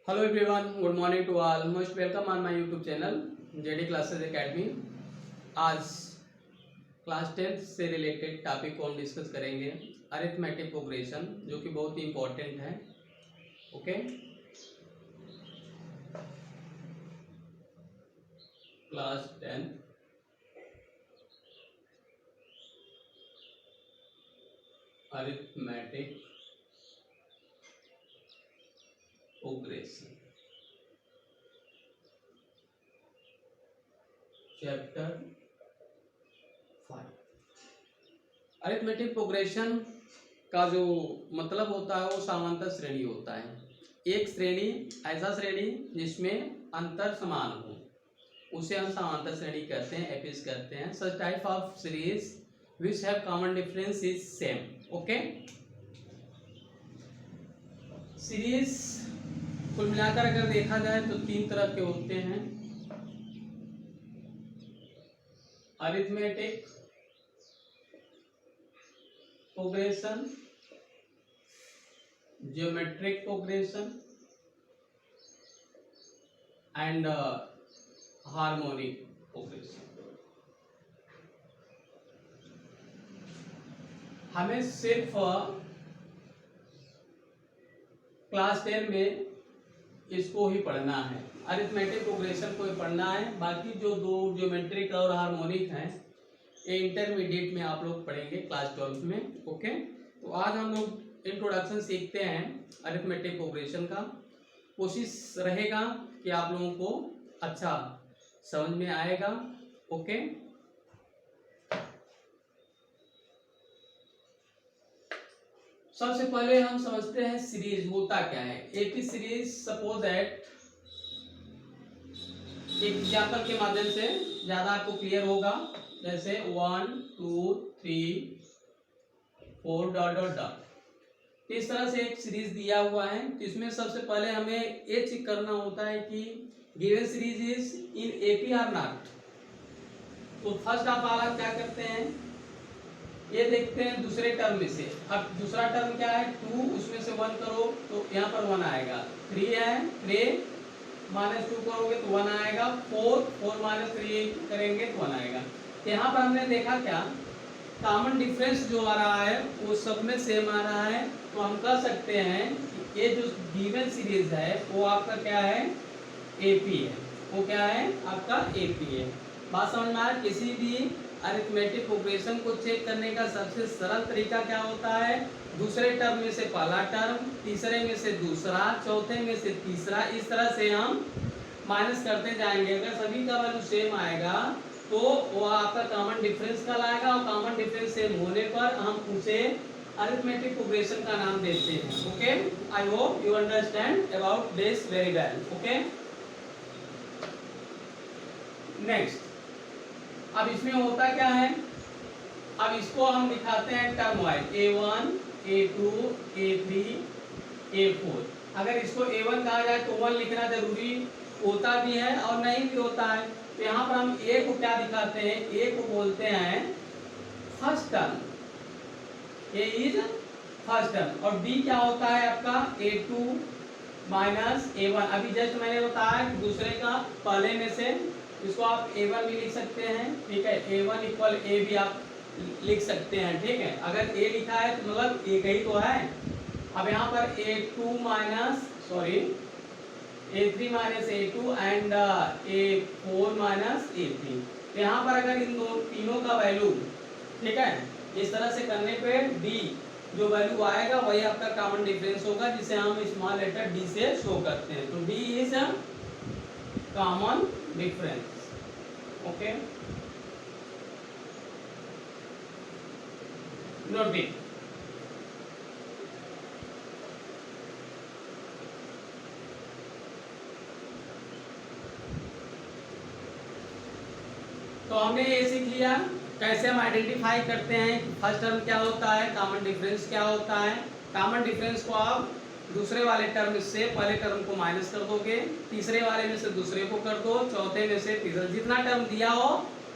Hello everyone, good morning to all. Most welcome on my YouTube channel JD classes academy. आज class 10 से related topic को हम discuss करेंगे, arithmetic progression, जो कि बहुत ही इम्पोर्टेंट है। Okay, class 10 arithmetic progression chapter 5। Arithmetic progression का जो मतलब होता है वो समांतर श्रेणी होता है। एक श्रेणी, ऐसा श्रेणी जिसमें अंतर समान हो, उसे हम समांतर श्रेणी कहते हैं, एपिस कहते हैं। Such type of series which have common difference is same. Okay, series कुल मिलाकर अगर देखा जाए तो तीन तरह के होते हैं: arithmetic progression, geometric progression and harmonic progression. हमें सिर्फ क्लास 10 में इसको ही पढ़ना है, अरिथमेटिक प्रोग्रेशन को ही पढ़ना है। बाकी जो दो ज्योमेट्रिक और हार्मोनिक हैं, ये इंटरमीडिएट में आप लोग पढ़ेंगे क्लास 12 में। ओके, तो आज हम लोग इंट्रोडक्शन सीखते हैं अरिथमेटिक प्रोग्रेशन का। कोशिश रहेगा कि आप लोगों को अच्छा समझ में आएगा। ओके, सबसे पहले हम समझते हैं सीरीज होता क्या है। एपी सीरीज, सपोज दैट, एक एग्जाम्पल के माध्यम से ज्यादा आपको क्लियर होगा। जैसे 1 2 3 4 डॉट डॉट डॉट, इस तरह से एक सीरीज दिया हुआ है। तो इसमें सबसे पहले हमें ये चेक करना होता है कि given series is in AP or not. तो फर्स्ट ऑफ ऑल आप क्या करते हैं, ये देखते हैं दूसरे टर्म में से। अब दूसरा टर्म क्या है, 2, उसमें से 1 करो तो यहाँ पर 1 आएगा। 3 है, 3 माइनस 2 करोगे तो 1 आएगा। 4 माइनस 3 करेंगे तो 1 आएगा। यहाँ पर हमने देखा क्या, कॉमन डिफरेंस जो आ रहा है वो सब में सेम आ रहा है। तो हम कह सकते हैं कि ये जो गिवन सीरीज है वो आपका क्या है, एपी है। वो क्या है, आपका एपी है। बात समझ में आया। किसी भी अरिथमेटिक प्रोग्रेशन को चेक करने का सबसे सरल तरीका क्या होता है, दूसरे टर्म में से पहला टर्म, तीसरे में से दूसरा, चौथे में से तीसरा, इस तरह से हम माइनस करते जाएंगे। अगर सभी का वैल्यू सेम आएगा तो वो आपका कॉमन डिफरेंस कहलाएगा, और कॉमन डिफरेंस सेम होने पर हम उसे अरिथमेटिक प्रोग्रेशन का नाम देते हैं। Okay, I hope you understand about this very well. Okay, next, अब इसमें होता क्या है, अब इसको हम दिखाते हैं term wise, A1 A2 A3 A4। अगर इसको A1 कहा जाए तो 1 लिखना जरूरी होता भी है और नहीं भी होता है। तो यहाँ पर हम A को क्या दिखाते हैं, A को बोलते हैं first term, A is first term. और B क्या होता है आपका, A2 माइनस A1। अभी जस्ट मैंने बताया कि दूसरे का पहले में से, इसको आप A1 भी लिख सकते हैं, ठीक है। A1 इक्वल A भी आप लिख सकते हैं, ठीक है। अगर A लिखा है तो मतलब एक ही तो है। अब यहाँ पर A2 minus A3 minus A2 and A4 minus A3। तो यहाँ पर अगर इन दो तीनों का वैल्यू, ठीक है, इस तरह से करने पे D जो वैल्यू आएगा वही आपका कॉमन डिफरेंस होगा, जिसे हम स्मॉल लेटर D से शो करते हैं। तो D is common difference. Okay, note it. तो हमने ये सीख लिया कैसे हम आइडेंटिफाई करते हैं कि फर्स्ट टर्म क्या होता है, कॉमन डिफरेंस क्या होता है। कॉमन डिफरेंस को आप दूसरे वाले टर्म से पहले टर्म को माइनस कर दोगे, तीसरे वाले में से दूसरे को कर दो, चौथे में से तीसरा, जितना टर्म दिया हो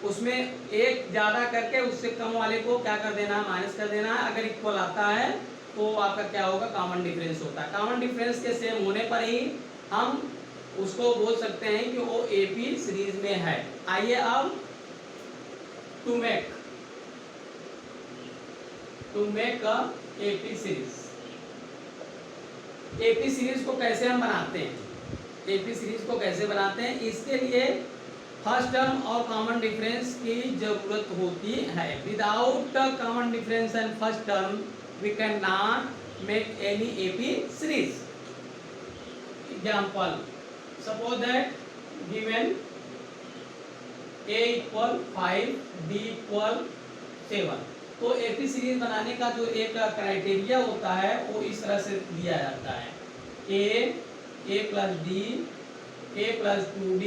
उसमें एक ज्यादा करके उससे कम वाले को क्या कर देना है, माइनस कर देना है। अगर इक्वल आता है तो आपका क्या होगा, कॉमन डिफरेंस होता है। कॉमन डिफरेंस के सेम होने पर ही हम उसको बोल सकते हैं कि वो एपी सीरीज में है। आइए अब to make a AP series. AP series को कैसे हम बनाते हैं, एपी सीरीज को कैसे बनाते हैं, इसके लिए फर्स्ट टर्म और कॉमन डिफरेंस की जरूरत होती है। Without common difference and first term we can not make any AP series. Example, suppose that given a equal 5 b equal 7। तो एपी सीरीज बनाने का जो एक क्राइटेरिया होता है वो इस तरह से दिया जाता है, a plus D, a plus 2d,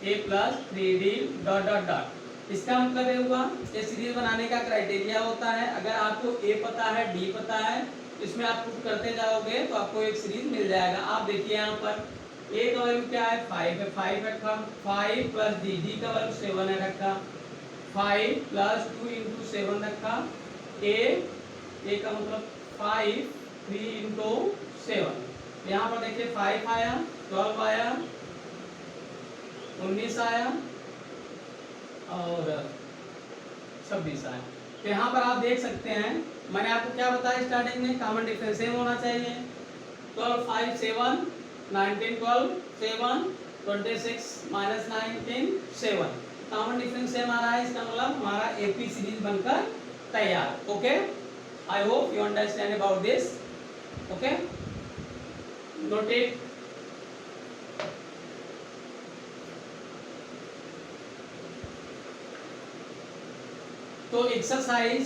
a plus 3d dot dot dot. इसका मतलब ये हुआ ये सीरीज बनाने का क्राइटेरिया होता है। अगर आपको a पता है, d पता है, इसमें आप पुट करते जाओगे तो आपको एक सीरीज मिल जाएगा। आप देखिए यहाँ पर a का वैल्यू क्या है, 5 है, 5 रखा, 5 प्लस d का वैल्यू 7 है रखा, 5 प्लस 2 इंटू 7 रखा, a का मतलब 5, 3 इंटू 7। यहाँ पर देखिए 5 आया, 12 आया, 19 आया और 26 आया। तो यहाँ पर आप देख सकते हैं मैंने आपको क्या बताया स्टार्टिंग में, कॉमन डिफरेंस सेम होना चाहिए। 12 5 7, 19 12 7, 26 माइनस 19 7। कॉमन डिफरेंस सेम आ रहा है, इसका मतलब हमारा एपी सीरीज बनकर तैयार। Okay, I hope you understand about this. Okay, note it. तो एक्सरसाइज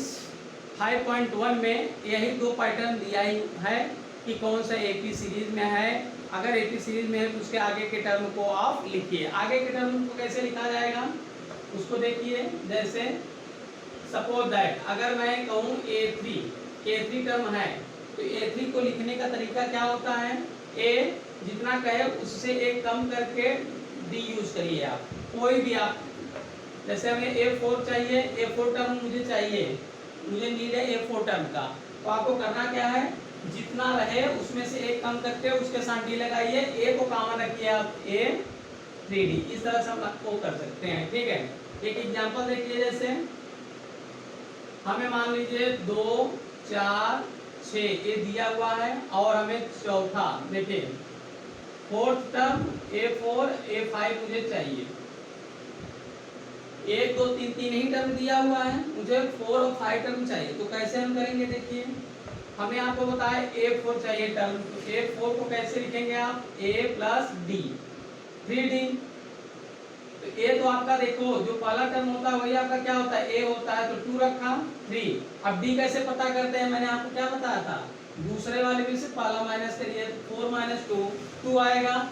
5.1 में यही दो पैटर्न दिया ही है कि कौन सा एपी सीरीज में है। अगर एपी सीरीज में है तो उसके आगे के टर्म को आप लिखिए। आगे के टर्म को कैसे लिखा जाएगा उसको देखिए। जैसे सपोज दैट अगर मैं कहूँ A3 टर्म है तो A3 को लिखने का तरीका क्या होता है, A जितना कहे उससे एक कम करके D यूज करिए। आप कोई भी आप, जैसे हमें A4 चाहिए, A4 टर्म मुझे चाहिए, मुझे नीड है A4 टर्म का, तो आपको करना क्या है, जितना रहे उसमें से एक कम करके उसके साथ D लगाइए, A को कॉमन रखिए आप, A3D। इस तरह से हम आपको कर सकते हैं। ठीक है, एक एग्जांपल देखिए। जैसे हमें मान लीजिए 2 4 6 ये दिया हुआ है और हमें चौथा देखिए फोर्थ टर्म A4 A5 मुझे चाहिए। 1 2 3 तीन ही टर्म दिया हुआ है, मुझे 4 और 5 टर्म चाहिए। तो कैसे हम करेंगे, देखिए हमें आपको बताया A4 चाहिए टर्म, तो A4 को कैसे लिखेंगे आप, A प्लस D 3D। तो A तो आपका देखो जो पहला टर्म होता है वही आपका क्या होता है, A होता है, तो 2 रखा 3। अब D कैसे पता करते हैं, मैंने आपको क्या बताया था, दूसरे वाले में से पहला माइनस करिए, 4 माइनस 2 2 आएगा,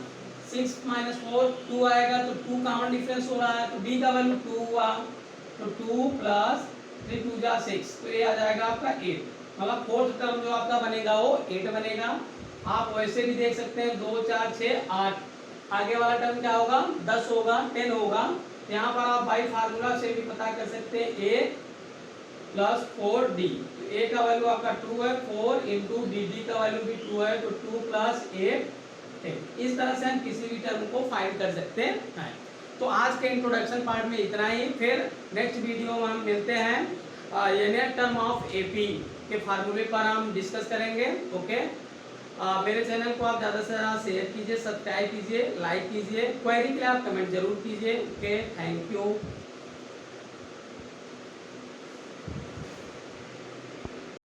6 माइनस 4 2 आएगा, तो 2 कॉमन डिफरेंस हो रहा है, तो D का वैल्यू 2 हुआ, तो 2 प्लस 3 2 जा 6, तो ये आ जाएगा आपका 8। मतलब फोर्थ टर्म जो आपका बनेगा वो 8 बनेगा। आप वैसे भी देख सकते हैं 2 4 6 8, आगे वाला टर्म क्या होगा, 10 होगा, 10 होगा। यहाँ पर आप बाई फार्मूला से भी पता कर सकते हैं A प्लस 4D। तो A का वैल्यू आपका 2 है, 4 इंटू D का वैल्यू भी 2 है, तो 2 प्लस 8 10। इस तरह से हम किसी भी टर्म को फाइंड कर सकते हैं। तो आज के इंट्रोडक्शन पार्ट में इतना ही, फिर नेक्स्ट वीडियो में हम मिलते हैं यूनिट टर्म ऑफ एपी के फार्मूले पर हम डिस्कस करेंगे। ओके, मेरे चैनल को आप ज़्यादा से ज़्यादा शेयर कीजिए, सब्सक्राइब कीजिए, लाइक कीजिए, क्वेरी के लिए आप कमेंट जरूर कीजिए। Okay, thank you.